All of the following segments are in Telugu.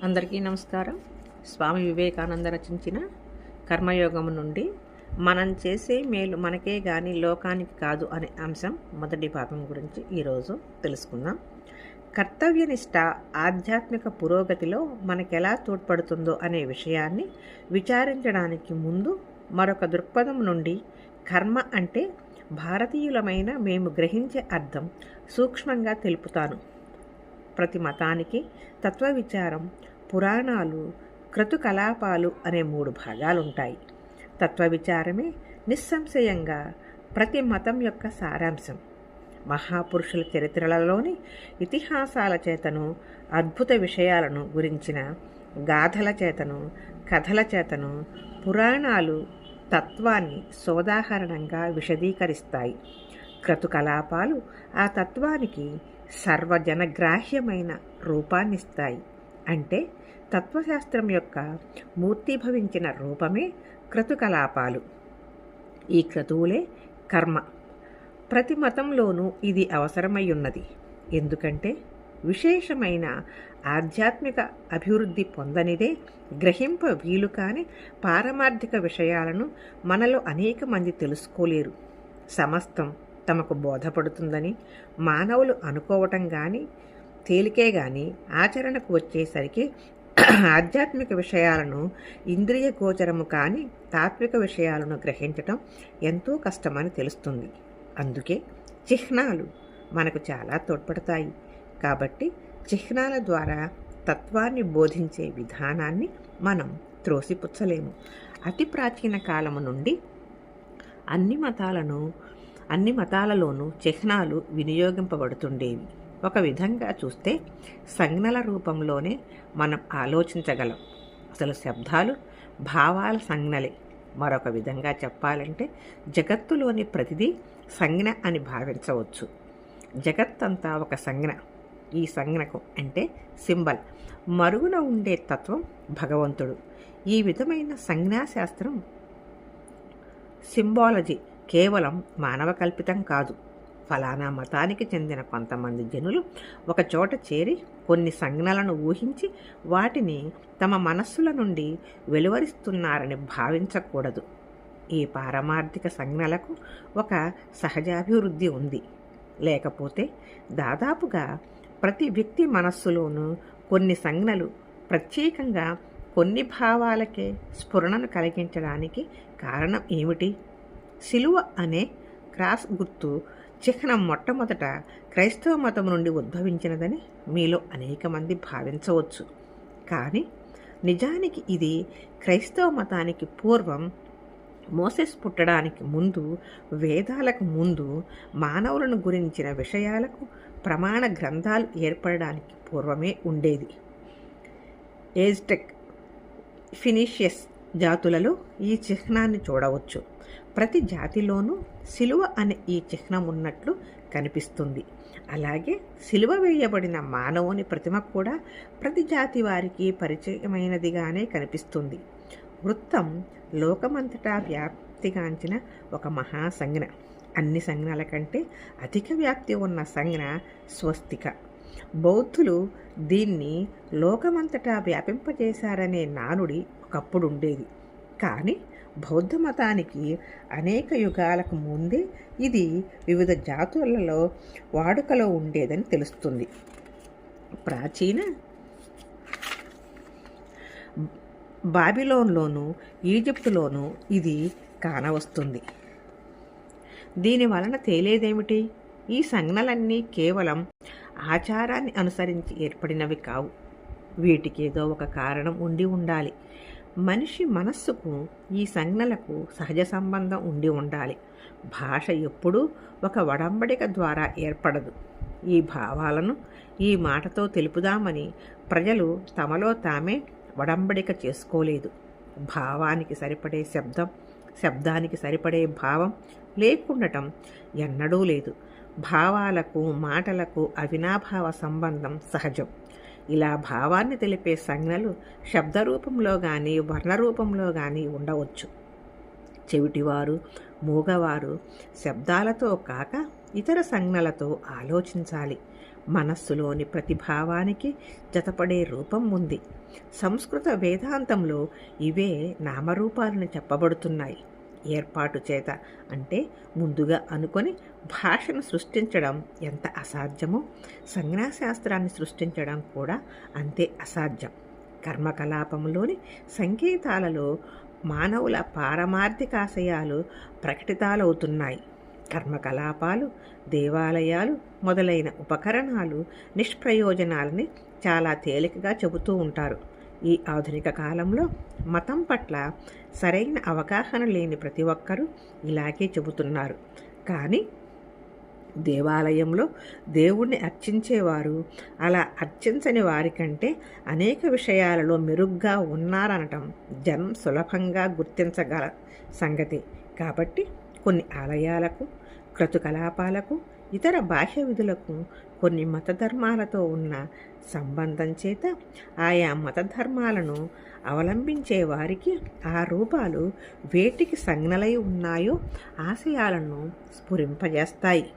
అందరికీ నమస్కారం. స్వామి వివేకానంద రచించిన కర్మయోగము నుండి మనం చేసే మేలు మనకే గాని లోకానికి కాదు అనే అంశం మొదటి భాగం గురించి ఈరోజు తెలుసుకుందాం. కర్తవ్యనిష్ట ఆధ్యాత్మిక పురోగతిలో మనకెలా తోడ్పడుతుందో అనే విషయాన్ని విచారించడానికి ముందు మరొక దృక్పథం నుండి కర్మ అంటే భారతీయులమైన మేము గ్రహించే అర్థం సూక్ష్మంగా తెలుపుతాను. ప్రతి మతానికి తత్వ విచారం, పురాణాలు, క్రతుకలాపాలు అనే 3 భాగాలుంటాయి. తత్వ విచారమే నిస్సంశయంగా ప్రతి మతం యొక్క సారాంశం. మహాపురుషుల చరిత్రలలోని ఇతిహాసాల చేతను, అద్భుత విషయాలను గురించిన గాథల చేతను, కథల చేతను పురాణాలు తత్వాన్ని సోదాహరణంగా విశదీకరిస్తాయి. క్రతుకలాపాలు ఆ తత్వానికి సర్వజనగ్రాహ్యమైన రూపాన్నిస్తాయి. అంటే తత్వశాస్త్రం యొక్క మూర్తిభవించిన రూపమే క్రతుకలాపాలు. ఈ క్రతువులే కర్మ. ప్రతి మతంలోనూ ఇది అవసరమయ్యున్నది. ఎందుకంటే విశేషమైన ఆధ్యాత్మిక అభివృద్ధి పొందనిదే గ్రహింప వీలు కాని పారమార్థిక విషయాలను మనలో అనేక మంది తెలుసుకోలేరు. సమస్తం తమకు బోధపడుతుందని మానవులు అనుకోవటం కానీ తేలికే కానీ ఆచరణకు వచ్చేసరికి ఆధ్యాత్మిక విషయాలను, ఇంద్రియ గోచరము కాని తాత్విక విషయాలను గ్రహించటం ఎంతో కష్టమని తెలుస్తుంది. అందుకే చిహ్నాలు మనకు చాలా తోడ్పడతాయి. కాబట్టి చిహ్నాల ద్వారా తత్వాన్ని బోధించే విధానాన్ని మనం త్రోసిపుచ్చలేము. అతి ప్రాచీన కాలము నుండి అన్ని మతాలలోనూ చిహ్నాలు వినియోగింపబడుతుండేవి. ఒక విధంగా చూస్తే సంజ్ఞల రూపంలోనే మనం ఆలోచించగలం. అసలు శబ్దాలు భావాల సంజ్ఞలే. మరొక విధంగా చెప్పాలంటే జగత్తులోని ప్రతిదీ సంజ్ఞ అని భావించవచ్చు. జగత్తంతా ఒక సంజ్ఞ. ఈ సంజ్ఞకు అంటే సింబల్ మరుగున ఉండే తత్వం భగవంతుడు. ఈ విధమైన సంజ్ఞాశాస్త్రం, సింబాలజీ కేవలం మానవ కల్పితం కాదు. ఫలానా మతానికి చెందిన కొంతమంది జనులు ఒక చోట చేరి కొన్ని సంజ్ఞలను ఊహించి వాటిని తమ మనస్సుల నుండి వెలువరిస్తున్నారని భావించకూడదు. ఈ పారమార్థిక సంజ్ఞలకు ఒక సహజాభివృద్ధి ఉంది. లేకపోతే దాదాపుగా ప్రతి వ్యక్తి మనస్సులోనూ కొన్ని సంజ్ఞలు ప్రత్యేకంగా కొన్ని భావాలకే స్ఫురణను కలిగించడానికి కారణం ఏమిటి? సిలువ అనే క్రాస్ గుర్తు చిహ్నం మొట్టమొదట క్రైస్తవ మతం నుండి ఉద్భవించినదని మీలో అనేక మంది భావించవచ్చు. కానీ నిజానికి ఇది క్రైస్తవ మతానికి పూర్వం, మోసెస్ పుట్టడానికి ముందు, వేదాలకు ముందు, మానవులను గురించిన విషయాలకు ప్రమాణ గ్రంథాలు ఏర్పడడానికి పూర్వమే ఉండేది. ఏజ్టెక్, ఫినీషియస్ జాతులలో ఈ చిహ్నాన్ని చూడవచ్చు. ప్రతి జాతిలోనూ సిలువ అనే ఈ చిహ్నం ఉన్నట్లు కనిపిస్తుంది. అలాగే సిలువ వేయబడిన మానవుని ప్రతిమ కూడా ప్రతి జాతి వారికి పరిచయమైనదిగానే కనిపిస్తుంది. వృత్తం లోకమంతటా వ్యాప్తిగాంచిన ఒక మహాసంజ్ఞ. అన్ని సంజ్ఞల కంటే అధిక వ్యాప్తి ఉన్న సంజ్ఞ స్వస్తిక. బౌద్ధులు దీన్ని లోకమంతటా వ్యాపింపజేశారనే నానుడి ఒకప్పుడు ఉండేది. కానీ బౌద్ధ మతానికి అనేక యుగాలకు ముందే ఇది వివిధ జాతులలో వాడుకలో ఉండేదని తెలుస్తుంది. ప్రాచీన బాబిలోన్లోను, ఈజిప్టులోనూ ఇది కానవస్తుంది. దీని వలన తేలేదేమిటి? ఈ సంజ్ఞలన్నీ కేవలం ఆచారాన్ని అనుసరించి ఏర్పడినవి కావు. వీటికేదో ఒక కారణం ఉండి ఉండాలి. మనిషి మనస్సుకు ఈ సంజ్ఞలకు సహజ సంబంధం ఉండి ఉండాలి. భాష ఎప్పుడూ ఒక వడంబడిక ద్వారా ఏర్పడదు. ఈ భావాలను ఈ మాటతో తెలుపుదామని ప్రజలు తమలో తామే వడంబడిక చేసుకోలేదు. భావానికి సరిపడే శబ్దం, శబ్దానికి సరిపడే భావం లేకుండటం ఎన్నడూ లేదు. భావాలకు, మాటలకు అవినాభావ సంబంధం సహజం. ఇలా భావాన్ని తెలిపే సంజ్ఞలు శబ్దరూపంలో కానీ వర్ణరూపంలో కానీ ఉండవచ్చు. చెవిటివారు, మూగవారు శబ్దాలతో కాక ఇతర సంజ్ఞలతో ఆలోచించాలి. మనస్సులోని ప్రతి భావానికి జతపడే రూపం ఉంది. సంస్కృత వేదాంతంలో ఇవే నామరూపాలను చెప్పబడుతున్నాయి. ఏర్పాటు చేత అంటే ముందుగా అనుకొని భాషను సృష్టించడం ఎంత అసాధ్యమో సంజ్ఞాశాస్త్రాన్ని సృష్టించడం కూడా అంతే అసాధ్యం. కర్మకలాపంలోని సంకేతాలలో మానవుల పారమార్థికాశయాలు ప్రకటితాలవుతున్నాయి. కర్మకలాపాలు, దేవాలయాలు మొదలైన ఉపకరణాలు నిష్ప్రయోజనాలని చాలా తేలికగా చెబుతూ ఉంటారు. ఈ ఆధునిక కాలంలో మతం పట్ల సరైన అవగాహన లేని ప్రతి ఒక్కరూ ఇలాగే చెబుతున్నారు. కానీ దేవాలయంలో దేవుణ్ణి అర్చించేవారు అలా అర్చించని వారికంటే అనేక విషయాలలో మెరుగ్గా ఉన్నారనటం జనం సులభంగా గుర్తించగల సంగతి. కాబట్టి కొన్ని ఆలయాలకు, క్రతుకలాపాలకు, ఇతర బాహ్య విధులకు కొన్ని మతధర్మాలతో ఉన్న సంబంధం చేత ఆయా మతధర్మాలను అవలంబించే వారికి ఆ రూపాలు వేటికి సంజ్ఞలై ఉన్నాయో ఆశయాలను స్ఫురింపజేస్తాయి.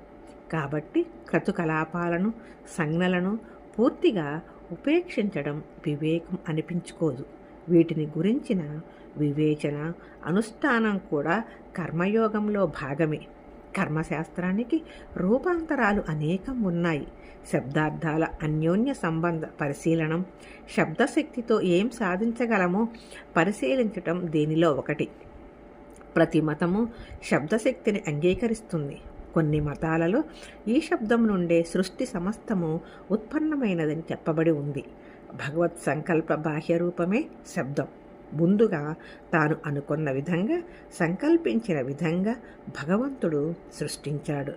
కాబట్టి క్రతుకలాపాలను, సంజ్ఞలను పూర్తిగా ఉపేక్షించడం వివేకం అనిపించుకోదు. వీటిని గురించిన వివేచన, అనుష్ఠానం కూడా కర్మయోగంలో భాగమే. కర్మశాస్త్రానికి రూపాంతరాలు అనేకం ఉన్నాయి. శబ్దార్థాల అన్యోన్య సంబంధ పరిశీలనం, శబ్దశక్తితో ఏం సాధించగలమో పరిశీలించటం దీనిలో ఒకటి. ప్రతి మతము శబ్దశక్తిని అంగీకరిస్తుంది. కొన్ని మతాలలో ఈ శబ్దం నుండే సృష్టి సమస్తము ఉత్పన్నమైనదని చెప్పబడి ఉంది. భగవత్ సంకల్ప బాహ్య రూపమే శబ్దం. ముందుగా తాను అనుకున్న విధంగా, సంకల్పించిన విధంగా భగవంతుడు సృష్టించాడు.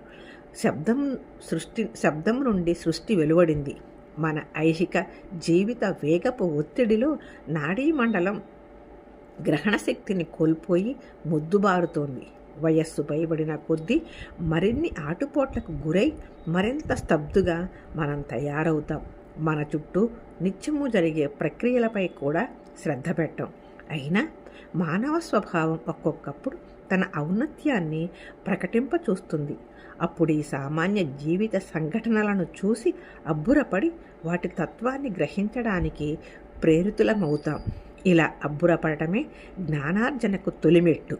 శబ్దం నుండి సృష్టి వెలువడింది. మన ఐహిక జీవిత వేగపు ఒత్తిడిలో నాడీమండలం గ్రహణ శక్తిని కోల్పోయి మొద్దుబారుతోంది. వయస్సు పైబడిన కొద్దీ మరిన్ని ఆటుపోట్లకు గురై మరింత స్తబ్దుగా మనం తయారవుతాం. మన చుట్టూ నిత్యము జరిగే ప్రక్రియలపై కూడా శ్రద్ధ పెట్టం. అయినా మానవ స్వభావం ఒక్కొక్కప్పుడు తన ఔన్నత్యాన్ని ప్రకటింప చూస్తుంది. అప్పుడు ఈ సామాన్య జీవిత సంఘటనలను చూసి అబ్బురపడి వాటి తత్వాన్ని గ్రహించడానికి ప్రేరితులమవుతాం. ఇలా అబ్బురపడటమే జ్ఞానార్జనకు తొలిమెట్టు.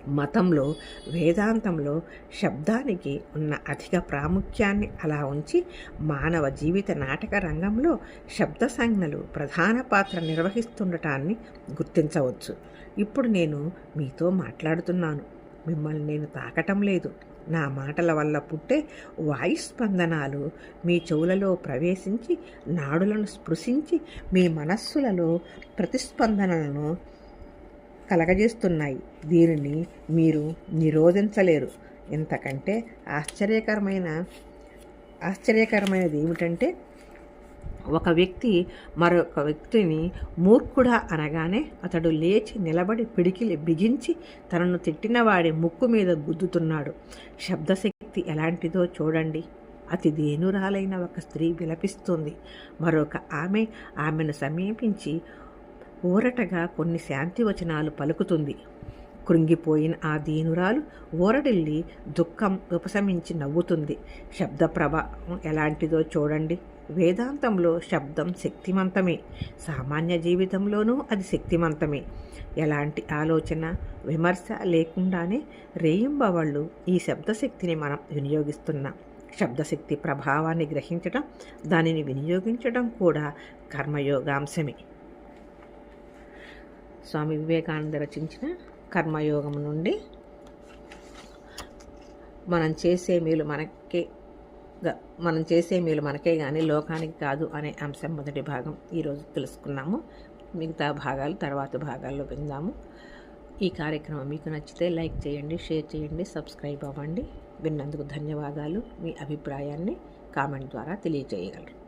మతంలో, వేదాంతంలో శబ్దానికి ఉన్న అధిక ప్రాముఖ్యాన్ని అలా ఉంచి మానవ జీవిత నాటక రంగంలో శబ్ద సంజ్ఞలు ప్రధాన పాత్ర నిర్వహిస్తుండటాన్ని గుర్తించవచ్చు. ఇప్పుడు నేను మీతో మాట్లాడుతున్నాను. మిమ్మల్ని నేను తాకటం లేదు. నా మాటల వల్ల పుట్టే వాయుస్పందనాలు మీ చెవులలో ప్రవేశించి నాడులను స్పృశించి మీ మనస్సులలో ప్రతిస్పందనలను కలగజేస్తున్నాయి. దీనిని మీరు నిరోధించలేరు. ఇంతకంటే ఆశ్చర్యకరమైనది ఏమిటంటే, ఒక వ్యక్తి మరొక వ్యక్తిని మూర్ఖుడా అనగానే అతడు లేచి నిలబడి పిడికిలి బిగించి తనను తిట్టినవాడి ముక్కు మీద గుద్దుతున్నాడు. శబ్దశక్తి ఎలాంటిదో చూడండి. అతి దేనురాలైన ఒక స్త్రీ విలపిస్తుంది. మరొక ఆమెను సమీపించి ఊరటగా కొన్ని శాంతి వచనాలు పలుకుతుంది. కృంగిపోయిన ఆ దీనురాలు ఊరడిల్లి దుఃఖం ఉపశమించి నవ్వుతుంది. శబ్ద ప్రభావం ఎలాంటిదో చూడండి. వేదాంతంలో శబ్దం శక్తిమంతమే. సామాన్య జీవితంలోనూ అది శక్తిమంతమే. ఎలాంటి ఆలోచన, విమర్శ లేకుండానే రేయింబవళ్ళు ఈ శబ్దశక్తిని మనం వినియోగిస్తున్నాం. శబ్దశక్తి ప్రభావాన్ని గ్రహించడం, దానిని వినియోగించడం కూడా కర్మయోగాంశమే. స్వామి వివేకానంద రచించిన కర్మయోగం నుండి మనం చేసే మేలు మనకే కానీ లోకానికి కాదు అనే అంశం మొదటి భాగం ఈరోజు తెలుసుకున్నాము. మిగతా భాగాలు తర్వాత భాగాల్లో విందాము. ఈ కార్యక్రమం మీకు నచ్చితే లైక్ చేయండి, షేర్ చేయండి, సబ్స్క్రైబ్ అవ్వండి. విన్నందుకు ధన్యవాదాలు. మీ అభిప్రాయాన్ని కామెంట్ ద్వారా తెలియజేయగలరు.